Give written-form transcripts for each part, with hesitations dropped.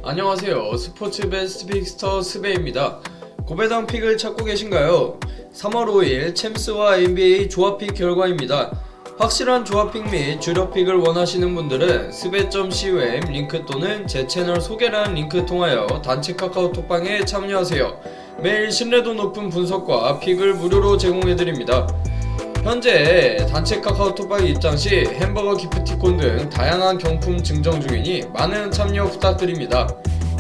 안녕하세요. 스포츠 베스트 픽스터 스베입니다. 고배당 픽을 찾고 계신가요? 3월 5일 챔스와 NBA 조합픽 결과입니다. 확실한 조합픽 및 주력픽을 원하시는 분들은 스베.com 링크 또는 제 채널 소개란 링크 통하여 단체 카카오톡방에 참여하세요. 매일 신뢰도 높은 분석과 픽을 무료로 제공해드립니다. 현재 단체 카카오톡방 입장 시 햄버거 기프티콘 등 다양한 경품 증정 중이니 많은 참여 부탁드립니다.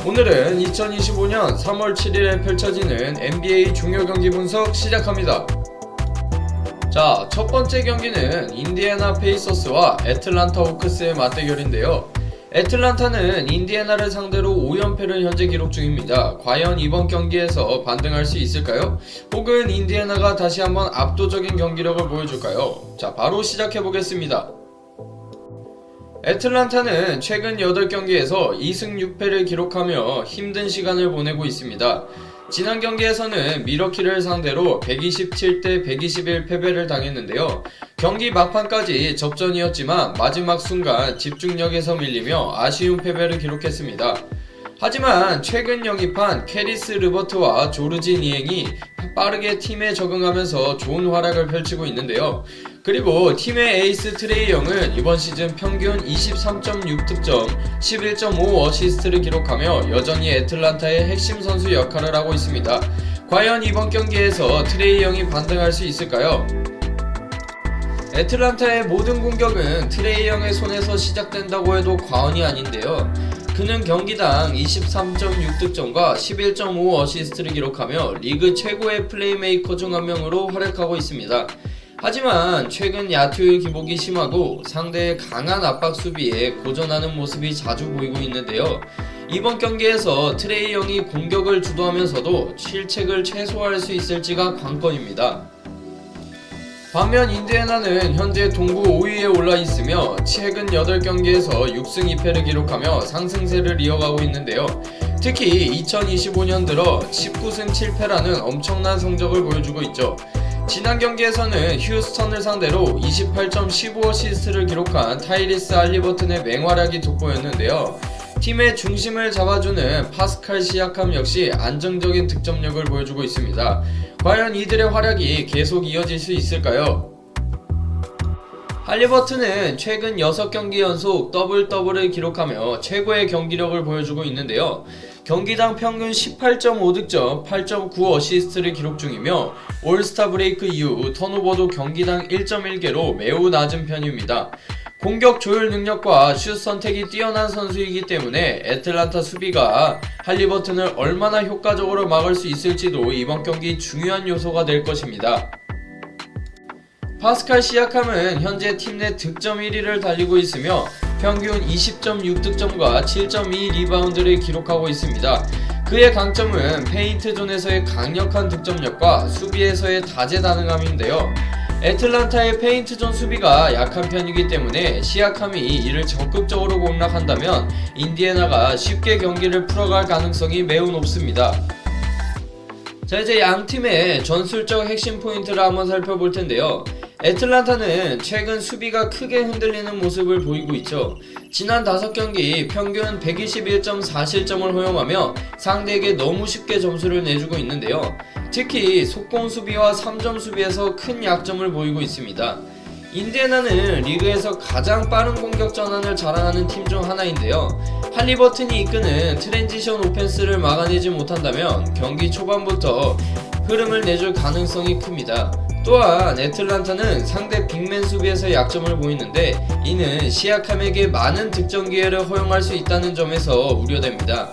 오늘은 2025년 3월 7일에 펼쳐지는 NBA 중요 경기 분석 시작합니다. 자, 첫 번째 경기는 인디애나 페이서스와 애틀란타 호크스의 맞대결인데요. 애틀란타는 인디애나를 상대로 5연패를 현재 기록 중입니다. 과연 이번 경기에서 반등할 수 있을까요? 혹은 인디애나가 다시 한번 압도적인 경기력을 보여줄까요? 자, 바로 시작해보겠습니다. 애틀란타는 최근 8경기에서 2승 6패를 기록하며 힘든 시간을 보내고 있습니다. 지난 경기에서는 미러키를 상대로 127대 121 패배를 당했는데요. 경기 막판까지 접전이었지만 마지막 순간 집중력에서 밀리며 아쉬운 패배를 기록했습니다. 하지만 최근 영입한 캐리스 르버트와 조르지 니앵이 빠르게 팀에 적응하면서 좋은 활약을 펼치고 있는데요. 그리고 팀의 에이스 트레이 영은 이번 시즌 평균 23.6득점, 11.5 어시스트를 기록하며 여전히 애틀란타의 핵심 선수 역할을 하고 있습니다. 과연 이번 경기에서 트레이 영이 반등할 수 있을까요? 애틀란타의 모든 공격은 트레이 영의 손에서 시작된다고 해도 과언이 아닌데요. 그는 경기당 23.6득점과 11.5 어시스트를 기록하며 리그 최고의 플레이메이커 중 한 명으로 활약하고 있습니다. 하지만 최근 야투율 기복이 심하고 상대의 강한 압박 수비에 고전하는 모습이 자주 보이고 있는데요. 이번 경기에서 트레이 영이 공격을 주도하면서도 실책을 최소화할 수 있을지가 관건입니다. 반면 인디애나는 현재 동부 5위에 올라 있으며 최근 8경기에서 6승 2패를 기록하며 상승세를 이어가고 있는데요. 특히 2025년 들어 19승 7패라는 엄청난 성적을 보여주고 있죠. 지난 경기에서는 휴스턴을 상대로 28.15 어시스트를 기록한 타이리스 할리버튼의 맹활약이 돋보였는데요. 팀의 중심을 잡아주는 파스칼 시아캄 역시 안정적인 득점력을 보여주고 있습니다. 과연 이들의 활약이 계속 이어질 수 있을까요? 할리버튼은 최근 6경기 연속 더블을 기록하며 최고의 경기력을 보여주고 있는데요. 경기당 평균 18.5득점, 8.9 어시스트를 기록 중이며 올스타 브레이크 이후 턴오버도 경기당 1.1개로 매우 낮은 편입니다. 공격 조율 능력과 슛 선택이 뛰어난 선수이기 때문에 애틀란타 수비가 할리버튼을 얼마나 효과적으로 막을 수 있을지도 이번 경기 중요한 요소가 될 것입니다. 파스칼 시아캄은 현재 팀 내 득점 1위를 달리고 있으며 평균 20.6득점과 7.2 리바운드를 기록하고 있습니다. 그의 강점은 페인트 존에서의 강력한 득점력과 수비에서의 다재다능함인데요. 애틀란타의 페인트 존 수비가 약한 편이기 때문에 시아캄이 이를 적극적으로 공략한다면 인디애나가 쉽게 경기를 풀어갈 가능성이 매우 높습니다. 자, 이제 양 팀의 전술적 핵심 포인트를 한번 살펴볼 텐데요. 애틀란타는 최근 수비가 크게 흔들리는 모습을 보이고 있죠. 지난 5경기 평균 121.4실점을 허용하며 상대에게 너무 쉽게 점수를 내주고 있는데요. 특히 속공 수비와 3점 수비에서 큰 약점을 보이고 있습니다. 인디애나는 리그에서 가장 빠른 공격 전환을 자랑하는 팀 중 하나인데요. 할리버튼이 이끄는 트랜지션 오펜스를 막아내지 못한다면 경기 초반부터 흐름을 내줄 가능성이 큽니다. 또한 애틀란타는 상대 빅맨 수비에서 약점을 보이는데 이는 시아캄에게 많은 득점 기회를 허용할 수 있다는 점에서 우려됩니다.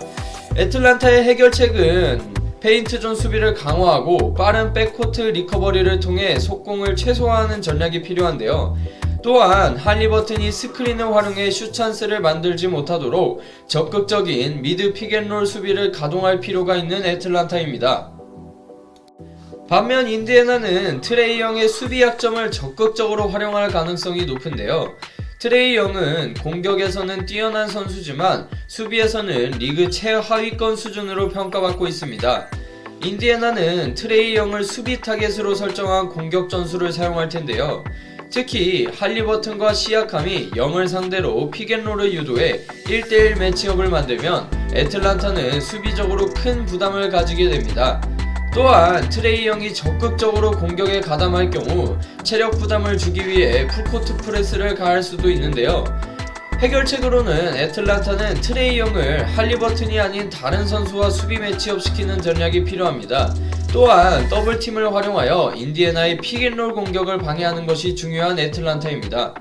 애틀란타의 해결책은 페인트존 수비를 강화하고 빠른 백코트 리커버리를 통해 속공을 최소화하는 전략이 필요한데요. 또한 할리버튼이 스크린을 활용해 슛 찬스를 만들지 못하도록 적극적인 미드 픽앤롤 수비를 가동할 필요가 있는 애틀란타입니다. 반면 인디애나는 트레이 영의 수비 약점을 적극적으로 활용할 가능성이 높은데요. 트레이 영은 공격에서는 뛰어난 선수지만 수비에서는 리그 최하위권 수준으로 평가받고 있습니다. 인디애나는 트레이 영을 수비 타겟으로 설정한 공격 전술을 사용할 텐데요. 특히 할리버튼과 시아캄이 영을 상대로 픽앤롤을 유도해 1대1 매치업을 만들면 애틀란타는 수비적으로 큰 부담을 가지게 됩니다. 또한 트레이 영이 적극적으로 공격에 가담할 경우 체력 부담을 주기 위해 풀코트 프레스를 가할 수도 있는데요. 해결책으로는 애틀란타는 트레이 영을 할리버튼이 아닌 다른 선수와 수비 매치업 시키는 전략이 필요합니다. 또한 더블팀을 활용하여 인디애나의 픽앤롤 공격을 방해하는 것이 중요한 애틀란타입니다.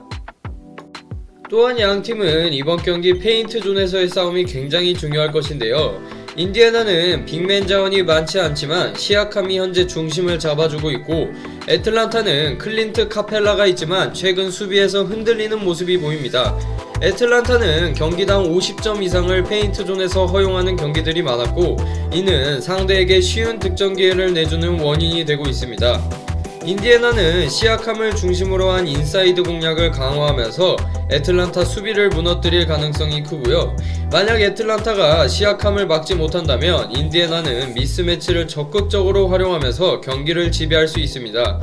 또한 양팀은 이번 경기 페인트 존에서의 싸움이 굉장히 중요할 것인데요. 인디애나는 빅맨 자원이 많지 않지만 시아캄이 현재 중심을 잡아주고 있고, 애틀란타는 클린트 카펠라가 있지만 최근 수비에서 흔들리는 모습이 보입니다. 애틀란타는 경기당 50점 이상을 페인트 존에서 허용하는 경기들이 많았고, 이는 상대에게 쉬운 득점 기회를 내주는 원인이 되고 있습니다. 인디애나는 시아캄을 중심으로 한 인사이드 공략을 강화하면서 애틀란타 수비를 무너뜨릴 가능성이 크고요. 만약 애틀란타가 시아캄을 막지 못한다면 인디애나는 미스매치를 적극적으로 활용하면서 경기를 지배할 수 있습니다.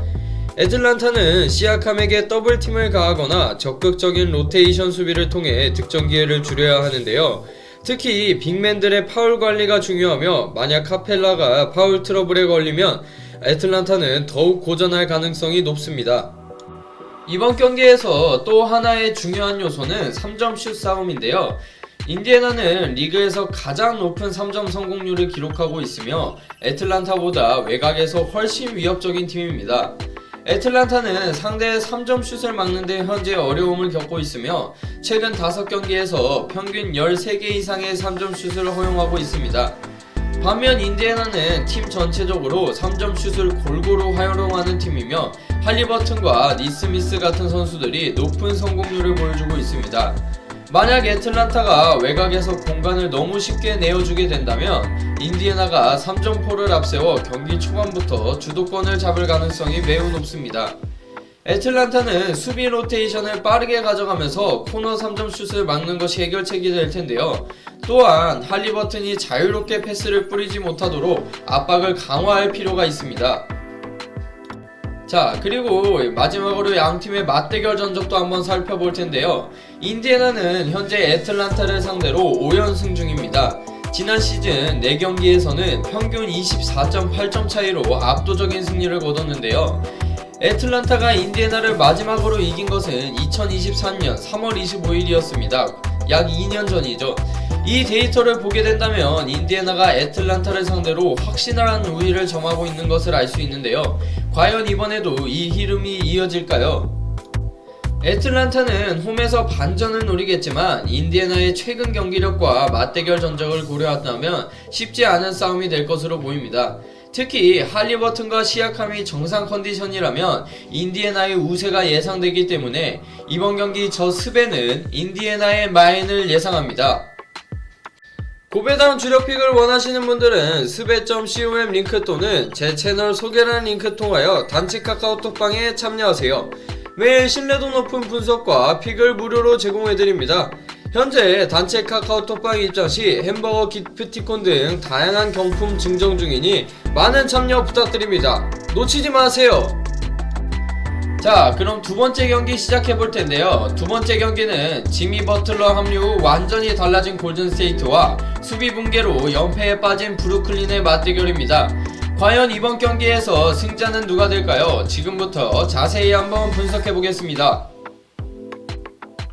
애틀란타는 시아캄에게 더블팀을 가하거나 적극적인 로테이션 수비를 통해 득점 기회를 줄여야 하는데요. 특히 빅맨들의 파울 관리가 중요하며, 만약 카펠라가 파울 트러블에 걸리면 애틀란타는 더욱 고전할 가능성이 높습니다. 이번 경기에서 또 하나의 중요한 요소는 3점 슛 싸움인데요. 인디애나는 리그에서 가장 높은 3점 성공률을 기록하고 있으며 애틀란타보다 외곽에서 훨씬 위협적인 팀입니다. 애틀란타는 상대의 3점 슛을 막는 데 현재 어려움을 겪고 있으며 최근 5경기에서 평균 13개 이상의 3점 슛을 허용하고 있습니다. 반면 인디애나는 팀 전체적으로 3점 슛을 골고루 활용하는 팀이며 할리버튼과 니스미스 같은 선수들이 높은 성공률을 보여주고 있습니다. 만약 애틀란타가 외곽에서 공간을 너무 쉽게 내어주게 된다면 인디애나가 3점포를 앞세워 경기 초반부터 주도권을 잡을 가능성이 매우 높습니다. 애틀란타는 수비 로테이션을 빠르게 가져가면서 코너 3점 슛을 막는 것이 해결책이 될 텐데요. 또한 할리버튼이 자유롭게 패스를 뿌리지 못하도록 압박을 강화할 필요가 있습니다. 자, 그리고 마지막으로 양팀의 맞대결 전적도 한번 살펴볼 텐데요. 인디애나는 현재 애틀란타를 상대로 5연승 중입니다. 지난 시즌 4경기에서는 평균 24.8점 차이로 압도적인 승리를 거뒀는데요. 애틀란타가 인디애나를 마지막으로 이긴 것은 2023년 3월 25일이었습니다. 약 2년 전이죠. 이 데이터를 보게 된다면 인디애나가 애틀란타를 상대로 확실한 우위를 점하고 있는 것을 알 수 있는데요. 과연 이번에도 이 흐름이 이어질까요? 애틀란타는 홈에서 반전을 노리겠지만 인디애나의 최근 경기력과 맞대결 전적을 고려한다면 쉽지 않은 싸움이 될 것으로 보입니다. 특히 할리버튼과 시아캄이 정상 컨디션이라면 인디애나의 우세가 예상되기 때문에 이번 경기 저 스배는 인디애나의 마인을 예상합니다. 고배당 주력픽을 원하시는 분들은 스베.com 링크 또는 제 채널 소개란 링크 통하여 단체 카카오톡방에 참여하세요. 매일 신뢰도 높은 분석과 픽을 무료로 제공해드립니다. 현재 단체 카카오톡방 입장 시 햄버거 기프티콘 등 다양한 경품 증정 중이니 많은 참여 부탁드립니다. 놓치지 마세요. 자, 그럼 두 번째 경기 시작해볼 텐데요. 두 번째 경기는 지미 버틀러 합류 후 완전히 달라진 골든스테이트와 수비 붕괴로 연패에 빠진 브루클린의 맞대결입니다. 과연 이번 경기에서 승자는 누가 될까요? 지금부터 자세히 한번 분석해보겠습니다.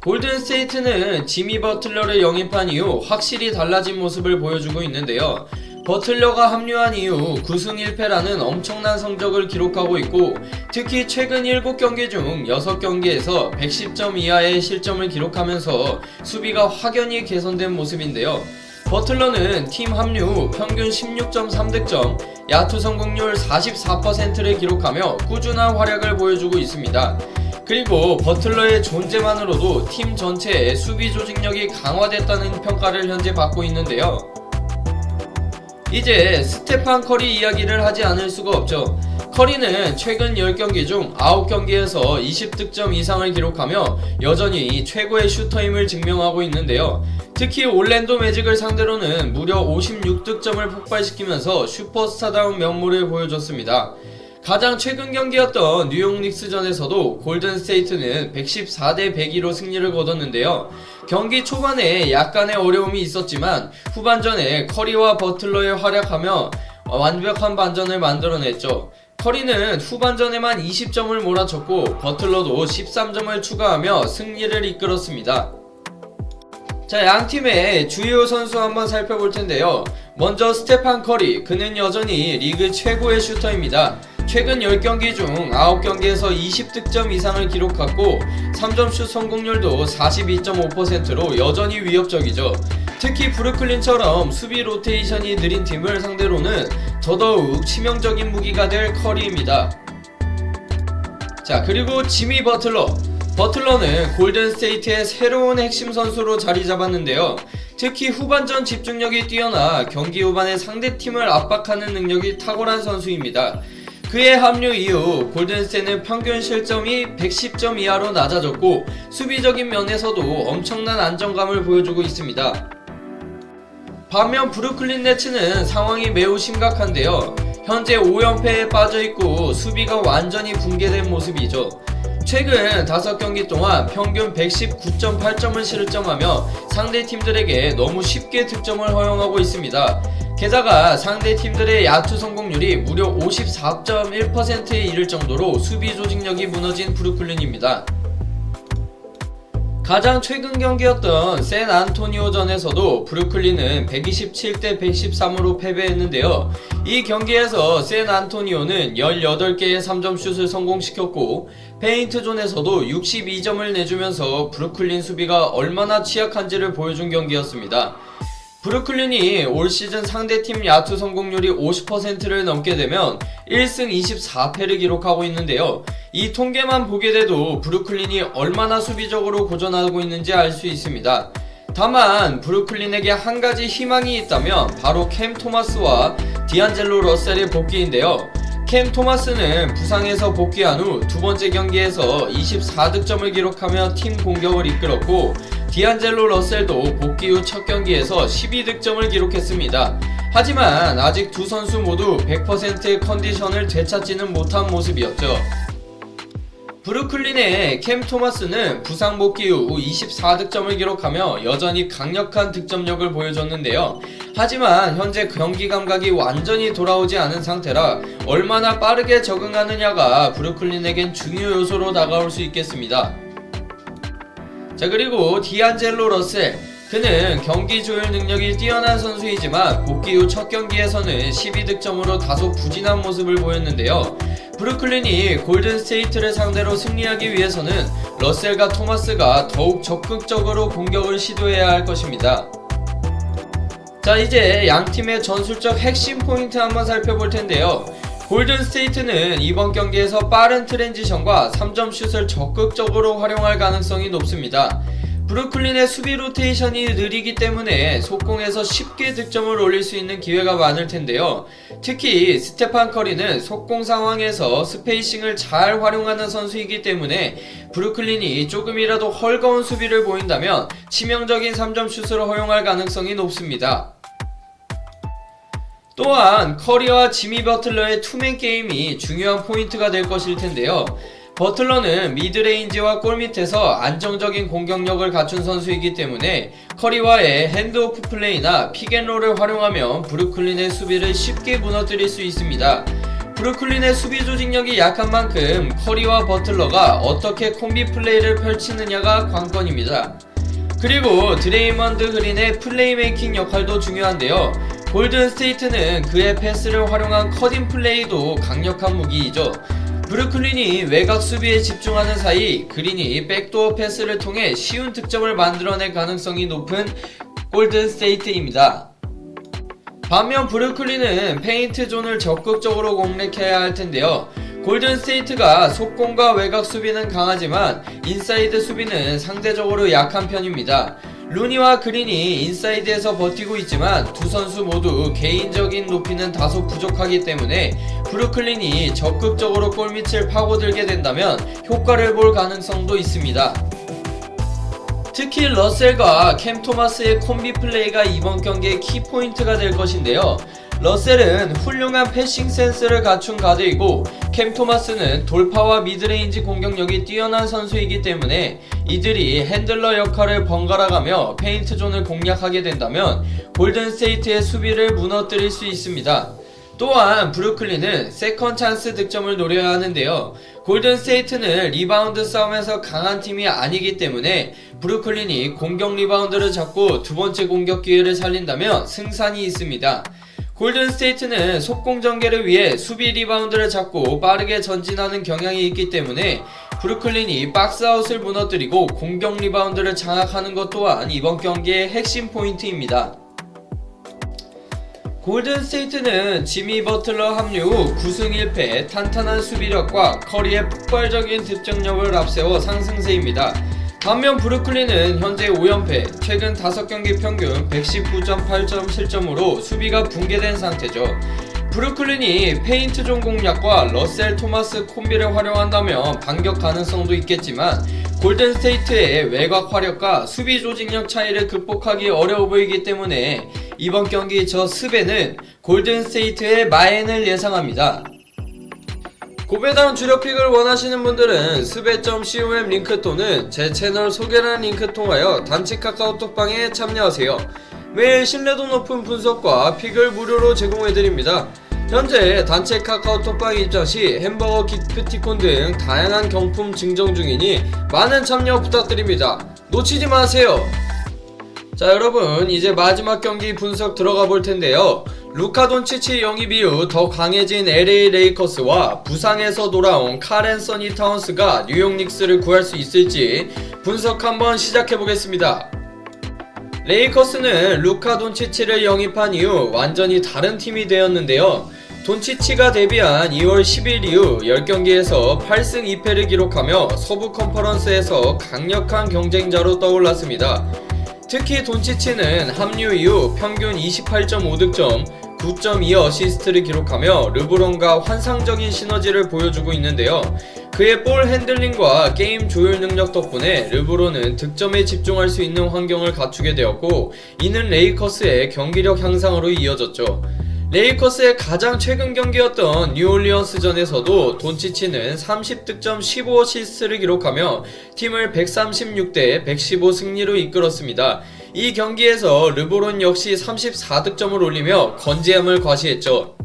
골든스테이트는 지미 버틀러를 영입한 이후 확실히 달라진 모습을 보여주고 있는데요. 버틀러가 합류한 이후 9승 1패라는 엄청난 성적을 기록하고 있고, 특히 최근 7경기 중 6경기에서 110점 이하의 실점을 기록하면서 수비가 확연히 개선된 모습인데요. 버틀러는 팀 합류 후 평균 16.3득점, 야투 성공률 44%를 기록하며 꾸준한 활약을 보여주고 있습니다. 그리고 버틀러의 존재만으로도 팀 전체의 수비 조직력이 강화됐다는 평가를 현재 받고 있는데요. 이제 스테판 커리 이야기를 하지 않을 수가 없죠. 커리는 최근 10경기 중 9경기에서 20득점 이상을 기록하며 여전히 최고의 슈터임을 증명하고 있는데요. 특히 올랜도 매직을 상대로는 무려 56득점을 폭발시키면서 슈퍼스타다운 면모를 보여줬습니다. 가장 최근 경기였던 뉴욕 닉스전에서도 골든 스테이트는 114대 102로 승리를 거뒀는데요. 경기 초반에 약간의 어려움이 있었지만 후반전에 커리와 버틀러의 활약하며 완벽한 반전을 만들어냈죠. 커리는 후반전에만 20점을 몰아쳤고 버틀러도 13점을 추가하며 승리를 이끌었습니다. 자, 양팀의 주요 선수 한번 살펴볼 텐데요. 먼저 스테판 커리, 그는 여전히 리그 최고의 슈터입니다. 최근 10경기 중 9경기에서 20득점 이상을 기록하고 3점슛 성공률도 42.5%로 여전히 위협적이죠. 특히 브루클린처럼 수비 로테이션이 느린 팀을 상대로는 더더욱 치명적인 무기가 될 커리입니다. 자, 그리고 지미 버틀러는 골든스테이트의 새로운 핵심 선수로 자리 잡았는데요. 특히 후반전 집중력이 뛰어나 경기 후반에 상대팀을 압박하는 능력이 탁월한 선수입니다. 그의 합류 이후 골든스테이트는 평균 실점이 110점 이하로 낮아졌고 수비적인 면에서도 엄청난 안정감을 보여주고 있습니다. 반면 브루클린 네츠는 상황이 매우 심각한데요. 현재 5연패에 빠져있고 수비가 완전히 붕괴된 모습이죠. 최근 5경기 동안 평균 119.8점을 실점하며 상대 팀들에게 너무 쉽게 득점을 허용하고 있습니다. 게다가 상대 팀들의 야투 성공률이 무려 54.1%에 이를 정도로 수비 조직력이 무너진 브루클린입니다. 가장 최근 경기였던 샌안토니오전에서도 브루클린은 127대 113으로 패배했는데요. 이 경기에서 샌안토니오는 18개의 3점슛을 성공시켰고 페인트존에서도 62점을 내주면서 브루클린 수비가 얼마나 취약한지를 보여준 경기였습니다. 브루클린이 올 시즌 상대팀 야투 성공률이 50%를 넘게 되면 1승 24패를 기록하고 있는데요. 이 통계만 보게 돼도 브루클린이 얼마나 수비적으로 고전하고 있는지 알 수 있습니다. 다만 브루클린에게 한 가지 희망이 있다면 바로 캠 토마스와 디안젤로 러셀의 복귀인데요. 캠 토마스는 부상에서 복귀한 후 두 번째 경기에서 24득점을 기록하며 팀 공격을 이끌었고 디안젤로 러셀도 복귀 후 첫 경기에서 12득점을 기록했습니다. 하지만 아직 두 선수 모두 100%의 컨디션을 되찾지는 못한 모습이었죠. 브루클린의 캠 토마스는 부상 복귀 후 24득점을 기록하며 여전히 강력한 득점력을 보여줬는데요. 하지만 현재 경기 감각이 완전히 돌아오지 않은 상태라 얼마나 빠르게 적응하느냐가 브루클린에겐 중요 요소로 다가올 수 있겠습니다. 자, 그리고 디안젤로 러셀, 그는 경기 조율 능력이 뛰어난 선수이지만 복귀 후 첫 경기에서는 12득점으로 다소 부진한 모습을 보였는데요. 브루클린이 골든스테이트를 상대로 승리하기 위해서는 러셀과 토마스가 더욱 적극적으로 공격을 시도해야 할 것입니다. 자, 이제 양팀의 전술적 핵심 포인트 한번 살펴볼 텐데요. 골든스테이트는 이번 경기에서 빠른 트랜지션과 3점 슛을 적극적으로 활용할 가능성이 높습니다. 브루클린의 수비 로테이션이 느리기 때문에 속공에서 쉽게 득점을 올릴 수 있는 기회가 많을 텐데요. 특히 스테판 커리는 속공 상황에서 스페이싱을 잘 활용하는 선수이기 때문에 브루클린이 조금이라도 헐거운 수비를 보인다면 치명적인 3점 슛을 허용할 가능성이 높습니다. 또한 커리와 지미 버틀러의 투맨 게임이 중요한 포인트가 될 것일 텐데요. 버틀러는 미드레인지와 골밑에서 안정적인 공격력을 갖춘 선수이기 때문에 커리와의 핸드오프 플레이나 픽앤롤을 활용하면 브루클린의 수비를 쉽게 무너뜨릴 수 있습니다. 브루클린의 수비 조직력이 약한 만큼 커리와 버틀러가 어떻게 콤비 플레이를 펼치느냐가 관건입니다. 그리고 드레이먼드 그린의 플레이메이킹 역할도 중요한데요. 골든스테이트는 그의 패스를 활용한 커팅 플레이도 강력한 무기이죠. 브루클린이 외곽 수비에 집중하는 사이 그린이 백도어 패스를 통해 쉬운 득점을 만들어낼 가능성이 높은 골든스테이트입니다. 반면 브루클린은 페인트 존을 적극적으로 공략해야 할 텐데요. 골든스테이트가 속공과 외곽 수비는 강하지만 인사이드 수비는 상대적으로 약한 편입니다. 루니와 그린이 인사이드에서 버티고 있지만 두 선수 모두 개인적인 높이는 다소 부족하기 때문에 브루클린이 적극적으로 골밑을 파고들게 된다면 효과를 볼 가능성도 있습니다. 특히 러셀과 캠 토마스의 콤비 플레이가 이번 경기의 키포인트가 될 것인데요. 러셀은 훌륭한 패싱 센스를 갖춘 가드이고 캠 토마스는 돌파와 미드레인지 공격력이 뛰어난 선수이기 때문에 이들이 핸들러 역할을 번갈아가며 페인트존을 공략하게 된다면 골든스테이트의 수비를 무너뜨릴 수 있습니다. 또한 브루클린은 세컨 찬스 득점을 노려야 하는데요. 골든스테이트는 리바운드 싸움에서 강한 팀이 아니기 때문에 브루클린이 공격 리바운드를 잡고 두 번째 공격 기회를 살린다면 승산이 있습니다. 골든스테이트는 속공 전개를 위해 수비 리바운드를 잡고 빠르게 전진하는 경향이 있기 때문에 브루클린이 박스아웃을 무너뜨리고 공격 리바운드를 장악하는 것 또한 이번 경기의 핵심 포인트입니다. 골든스테이트는 지미 버틀러 합류 후 9승 1패, 탄탄한 수비력과 커리의 폭발적인 득점력을 앞세워 상승세입니다. 반면 브루클린은 현재 5연패, 최근 5경기 평균 119.8점 실점으로 수비가 붕괴된 상태죠. 브루클린이 페인트존 공략과 러셀 토마스 콤비를 활용한다면 반격 가능성도 있겠지만 골든스테이트의 외곽 화력과 수비 조직력 차이를 극복하기 어려워 보이기 때문에 이번 경기 저 스베는 골든스테이트의 마엔을 예상합니다. 고배당 주력픽을 원하시는 분들은 스베.com 링크 또는 제 채널 소개란 링크 통하여 단체 카카오톡방에 참여하세요. 매일 신뢰도 높은 분석과 픽을 무료로 제공해드립니다. 현재 단체 카카오톡방 입장 시 햄버거, 기프티콘 등 다양한 경품 증정 중이니 많은 참여 부탁드립니다. 놓치지 마세요. 자, 여러분, 이제 마지막 경기 분석 들어가 볼 텐데요. 루카 돈치치 영입 이후 더 강해진 LA 레이커스와 부상에서 돌아온 칼 앤서니 타운스가 뉴욕 닉스를 구할 수 있을지 분석 한번 시작해 보겠습니다. 레이커스는 루카 돈치치를 영입한 이후 완전히 다른 팀이 되었는데요. 돈치치가 데뷔한 2월 10일 이후 10경기에서 8승 2패를 기록하며 서부 컨퍼런스에서 강력한 경쟁자로 떠올랐습니다. 특히 돈치치는 합류 이후 평균 28.5득점, 9.2 어시스트를 기록하며 르브론과 환상적인 시너지를 보여주고 있는데요. 그의 볼 핸들링과 게임 조율 능력 덕분에 르브론은 득점에 집중할 수 있는 환경을 갖추게 되었고 이는 레이커스의 경기력 향상으로 이어졌죠. 레이커스의 가장 최근 경기였던 뉴올리언스전에서도 돈치치는 30득점 15어시스트를 기록하며 팀을 136대 115 승리로 이끌었습니다. 이 경기에서 르브론 역시 34득점을 올리며 건재함을 과시했죠.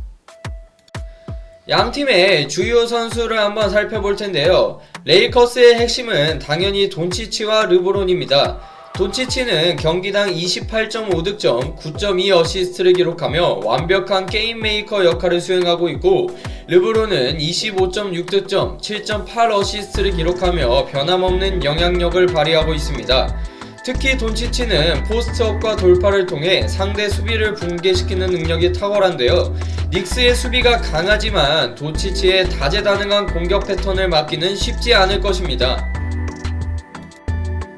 양팀의 주요 선수를 한번 살펴볼 텐데요. 레이커스의 핵심은 당연히 돈치치와 르브론입니다. 돈치치는 경기당 28.5득점, 9.2 어시스트를 기록하며 완벽한 게임 메이커 역할을 수행하고 있고 르브론은 25.6득점, 7.8 어시스트를 기록하며 변함없는 영향력을 발휘하고 있습니다. 특히 돈치치는 포스트업과 돌파를 통해 상대 수비를 붕괴시키는 능력이 탁월한데요. 닉스의 수비가 강하지만 돈치치의 다재다능한 공격 패턴을 막기는 쉽지 않을 것입니다.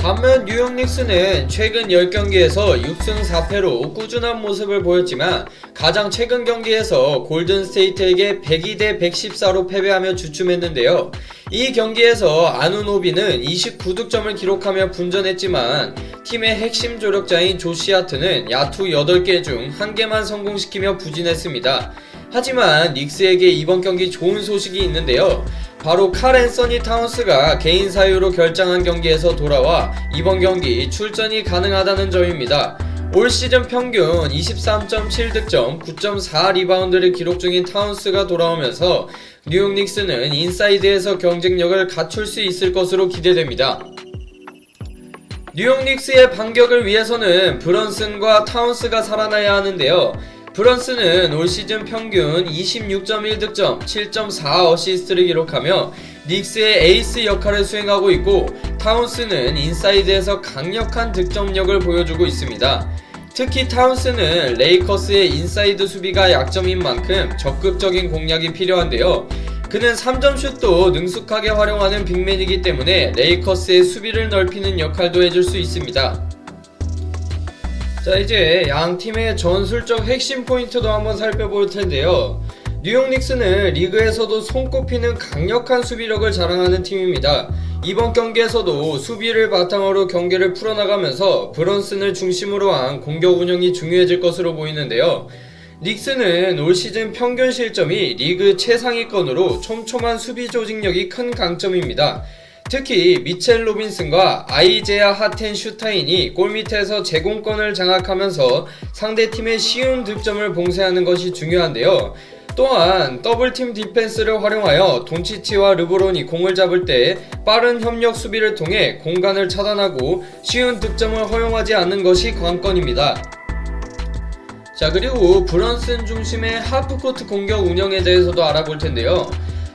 반면 뉴욕 닉스는 최근 10경기에서 6승 4패로 꾸준한 모습을 보였지만 가장 최근 경기에서 골든스테이트에게 102대 114로 패배하며 주춤했는데요. 이 경기에서 아누노비는 29득점을 기록하며 분전했지만 팀의 핵심 조력자인 조시 하트는 야투 8개 중 1개만 성공시키며 부진했습니다. 하지만 닉스에게 이번 경기 좋은 소식이 있는데요. 바로 칼 앤서니 타운스가 개인 사유로 결장한 경기에서 돌아와 이번 경기 출전이 가능하다는 점입니다. 올 시즌 평균 23.7득점, 9.4 리바운드를 기록 중인 타운스가 돌아오면서 뉴욕 닉스는 인사이드에서 경쟁력을 갖출 수 있을 것으로 기대됩니다. 뉴욕 닉스의 반격을 위해서는 브런슨과 타운스가 살아나야 하는데요. 브런슨은 올 시즌 평균 26.1득점, 7.4 어시스트를 기록하며 닉스의 에이스 역할을 수행하고 있고 타운스는 인사이드에서 강력한 득점력을 보여주고 있습니다. 특히 타운스는 레이커스의 인사이드 수비가 약점인 만큼 적극적인 공략이 필요한데요. 그는 3점 슛도 능숙하게 활용하는 빅맨이기 때문에 레이커스의 수비를 넓히는 역할도 해줄 수 있습니다. 자, 이제 양 팀의 전술적 핵심 포인트도 한번 살펴볼 텐데요. 뉴욕 닉스는 리그에서도 손꼽히는 강력한 수비력을 자랑하는 팀입니다. 이번 경기에서도 수비를 바탕으로 경기를 풀어나가면서 브런슨을 중심으로 한 공격 운영이 중요해질 것으로 보이는데요. 닉스는 올 시즌 평균 실점이 리그 최상위권으로 촘촘한 수비 조직력이 큰 강점입니다. 특히 미첼 로빈슨과 아이제아 하텐슈타인이 골밑에서 제공권을 장악하면서 상대팀의 쉬운 득점을 봉쇄하는 것이 중요한데요. 또한 더블팀 디펜스를 활용하여 돈치치와 르브론이 공을 잡을 때 빠른 협력 수비를 통해 공간을 차단하고 쉬운 득점을 허용하지 않는 것이 관건입니다. 자, 그리고 브런슨 중심의 하프코트 공격 운영에 대해서도 알아볼 텐데요.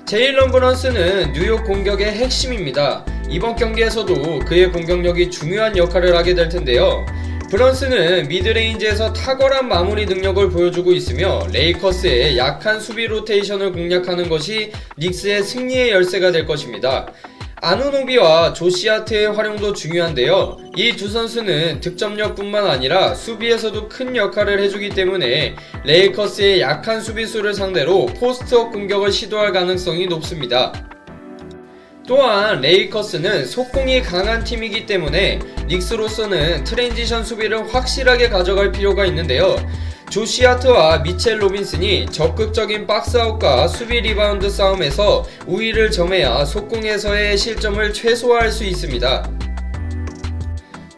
제일런 브런슨은 뉴욕 공격의 핵심입니다. 이번 경기에서도 그의 공격력이 중요한 역할을 하게 될 텐데요. 브런슨은 미드레인지에서 탁월한 마무리 능력을 보여주고 있으며 레이커스의 약한 수비 로테이션을 공략하는 것이 닉스의 승리의 열쇠가 될 것입니다. 아누노비와 조시 하트의 활용도 중요한데요. 이 두 선수는 득점력뿐만 아니라 수비에서도 큰 역할을 해주기 때문에 레이커스의 약한 수비수를 상대로 포스트업 공격을 시도할 가능성이 높습니다. 또한 레이커스는 속공이 강한 팀이기 때문에 닉스로서는 트랜지션 수비를 확실하게 가져갈 필요가 있는데요. 조시 하트와 미첼 로빈슨이 적극적인 박스아웃과 수비 리바운드 싸움에서 우위를 점해야 속공에서의 실점을 최소화할 수 있습니다.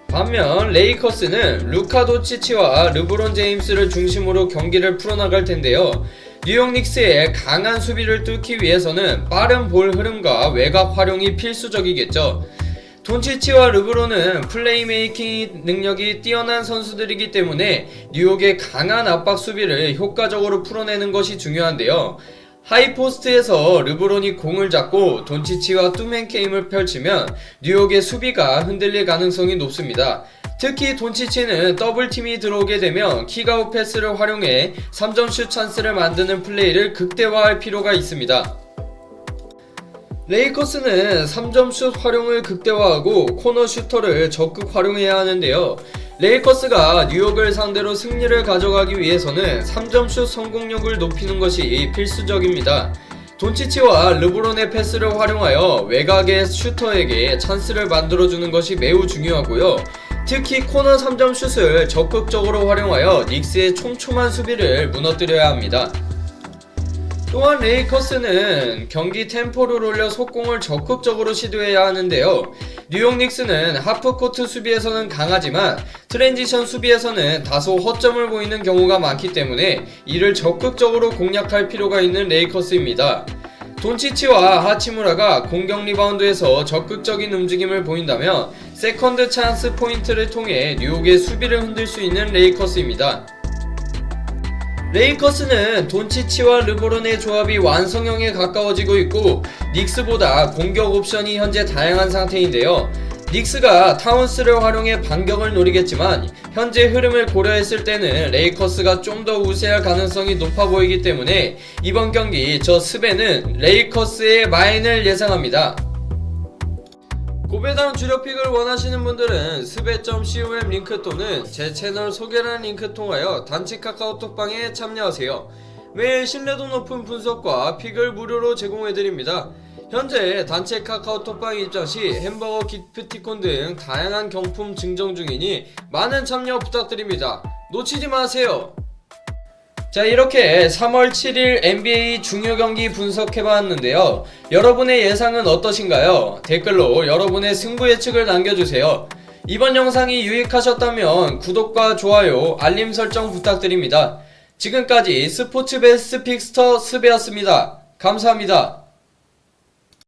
반면 레이커스는 루카 도치치와 르브론 제임스를 중심으로 경기를 풀어나갈 텐데요. 뉴욕 닉스의 강한 수비를 뚫기 위해서는 빠른 볼 흐름과 외곽 활용이 필수적이겠죠. 돈치치와 르브론은 플레이메이킹 능력이 뛰어난 선수들이기 때문에 뉴욕의 강한 압박 수비를 효과적으로 풀어내는 것이 중요한데요. 하이포스트에서 르브론이 공을 잡고 돈치치와 투맨 게임을 펼치면 뉴욕의 수비가 흔들릴 가능성이 높습니다. 특히 돈치치는 더블팀이 들어오게 되면 킥아웃 패스를 활용해 3점슛 찬스를 만드는 플레이를 극대화할 필요가 있습니다. 레이커스는 3점슛 활용을 극대화하고 코너 슈터를 적극 활용해야 하는데요. 레이커스가 뉴욕을 상대로 승리를 가져가기 위해서는 3점슛 성공률을 높이는 것이 필수적입니다. 돈치치와 르브론의 패스를 활용하여 외곽의 슈터에게 찬스를 만들어주는 것이 매우 중요하고요. 특히 코너 3점슛을 적극적으로 활용하여 닉스의 촘촘한 수비를 무너뜨려야 합니다. 또한 레이커스는 경기 템포를 올려 속공을 적극적으로 시도해야 하는데요. 뉴욕 닉스는 하프코트 수비에서는 강하지만 트랜지션 수비에서는 다소 허점을 보이는 경우가 많기 때문에 이를 적극적으로 공략할 필요가 있는 레이커스입니다. 돈치치와 하치무라가 공격 리바운드에서 적극적인 움직임을 보인다면 세컨드 찬스 포인트를 통해 뉴욕의 수비를 흔들 수 있는 레이커스입니다. 레이커스는 돈치치와 르브론의 조합이 완성형에 가까워지고 있고 닉스보다 공격 옵션이 현재 다양한 상태인데요. 닉스가 타운스를 활용해 반격을 노리겠지만 현재 흐름을 고려했을 때는 레이커스가 좀 더 우세할 가능성이 높아 보이기 때문에 이번 경기 저 스베는 레이커스의 마인을 예상합니다. 고배당 주력픽을 원하시는 분들은 스베.com 링크 또는 제 채널 소개란 링크 통하여 단체 카카오톡방에 참여하세요. 매일 신뢰도 높은 분석과 픽을 무료로 제공해드립니다. 현재 단체 카카오톡방 입장 시 햄버거 기프티콘 등 다양한 경품 증정 중이니 많은 참여 부탁드립니다. 놓치지 마세요. 자, 이렇게 3월 7일 NBA 중요 경기 분석해봤는데요. 여러분의 예상은 어떠신가요? 댓글로 여러분의 승부 예측을 남겨주세요. 이번 영상이 유익하셨다면 구독과 좋아요, 알림 설정 부탁드립니다. 지금까지 스포츠 베스트 픽스터 스베였습니다. 감사합니다.